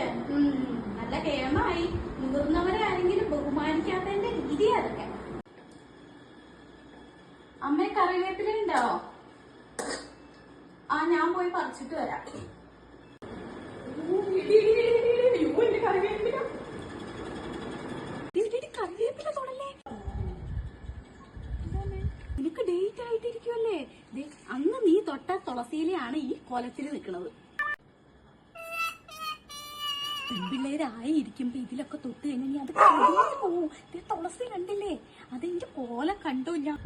അമ്മയ്ക്ക് നല്ല കേമായി. മുതിർന്നവരെ ആരെങ്കിലും ബഹുമാനിക്കാത്തതിന്റെ രീതി അതൊക്കെ. അമ്മ കറിവേപ്പില ഉണ്ടോ? ആ, ഞാൻ പോയി പറിച്ചിട്ട് വരാം. കറിവേപ്പില തൊടല്ലേ. നിനക്ക് ഡേറ്റ് ആയിട്ടിരിക്കുമല്ലേ? അന്ന് നീ തൊട്ട തുളസിയിലാണ് ഈ കോലത്തിൽ നിൽക്കുന്നത്. പെൺപിള്ളേരായിരിക്കുമ്പോ ഇതിലൊക്കെ തൊട്ട് കഴിഞ്ഞാൽ നീ അത് പോവും. തുളസി കണ്ടില്ലേ? അതെന്റെ കോലം കണ്ടു ഞാൻ.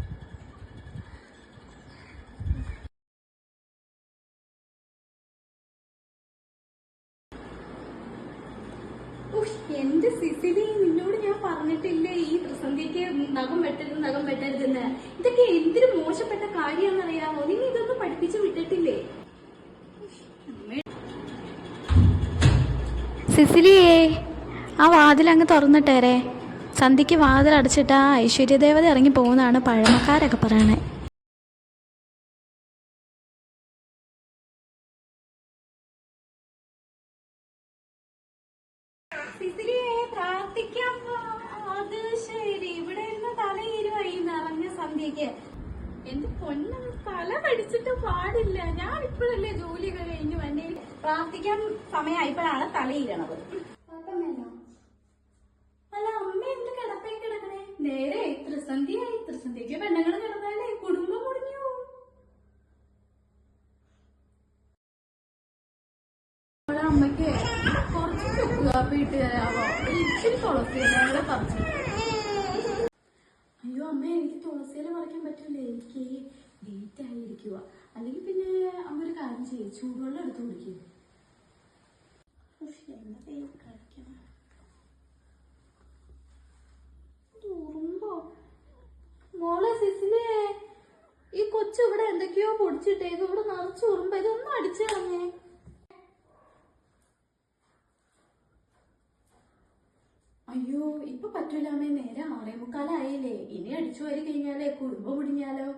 എന്റെ സിസിലി, നിന്നോട് ഞാൻ പറഞ്ഞിട്ടില്ലേ ഈ പ്രതിസന്ധിക്ക് നഖം വെട്ടരുതെന്ന്? ഇതൊക്കെ എന്തൊരു മോശപ്പെട്ട കാര്യമാണെന്നറിയാമോ? നിങ്ങൾ ഇതൊന്നും പഠിപ്പിച്ചു വിട്ടിട്ടില്ലേ? സിസിലിയേ, ആ വാതിലങ്ങ് തുറന്നിട്ടേരെ. സന്ധ്യക്ക് വാതിൽ അടച്ചിട്ട് ആ ഐശ്വര്യദേവത ഇറങ്ങി പോകുന്നതാണ് പഴമക്കാരൊക്കെ പറയണേ. സിസിലിയെ പ്രാർത്ഥിക്കാം. അത് ശരി, ഇവിടെ ഇരുന്ന് തലയിരുവായി നിറഞ്ഞ സന്ധ്യക്ക്. എന്റെ പൊന്ന്, തല കടിച്ചിട്ട് പാടില്ല. ഞാൻ ഇപ്പോഴല്ലേ ജോലിയൊക്കെ കഴിഞ്ഞു വണ്ടി പ്രാർത്ഥിക്കാൻ സമയമായപ്പോഴാണ് തലയിരണത്. അല്ല, അമ്മ എന്ത് കിടപ്പേ കിടക്കണേ? നേരെ ത്രിസന്ധിയായി. ത്രിസന്ധിക്ക് പെണ്ണുങ്ങൾ കിടന്നാലേ കുടുംബം മുടിഞ്ഞു. അമ്മയ്ക്ക് കുറച്ച് ചുക്ക് കാപ്പി ഇട്ട് തരാമോ? ഇച്ചിരി തുളസിയില പറിച്ചു. അയ്യോ അമ്മ, എനിക്ക് തുളസിയില പറിക്കാൻ പറ്റൂലേ. എനിക്ക് ഡേറ്റ് ആയിരിക്കുക. അല്ലെങ്കിൽ പിന്നെ അമ്മ ഒരു കാര്യം ചെയ്യും, ചൂടുവെള്ളം എടുത്ത് കുടിക്കും. കഴിക്കണം. മോളെ സിസിലിയെ, ഈ കൊച്ചു ഇവിടെ എന്തൊക്കെയോ പൊടിച്ചിട്ടേക്ക്. ഇവിടെ നിറച്ച് ഉറുമ്പ്. ഇതൊന്നും അടിച്ചു കളഞ്ഞേ. അയ്യോ, ഇപ്പൊ പറ്റൂല അമ്മേ. നേരെ 6:45 ഇനി അടിച്ചു വരി കഴിഞ്ഞാലേ കുടുംബം മുടിഞ്ഞാലോ.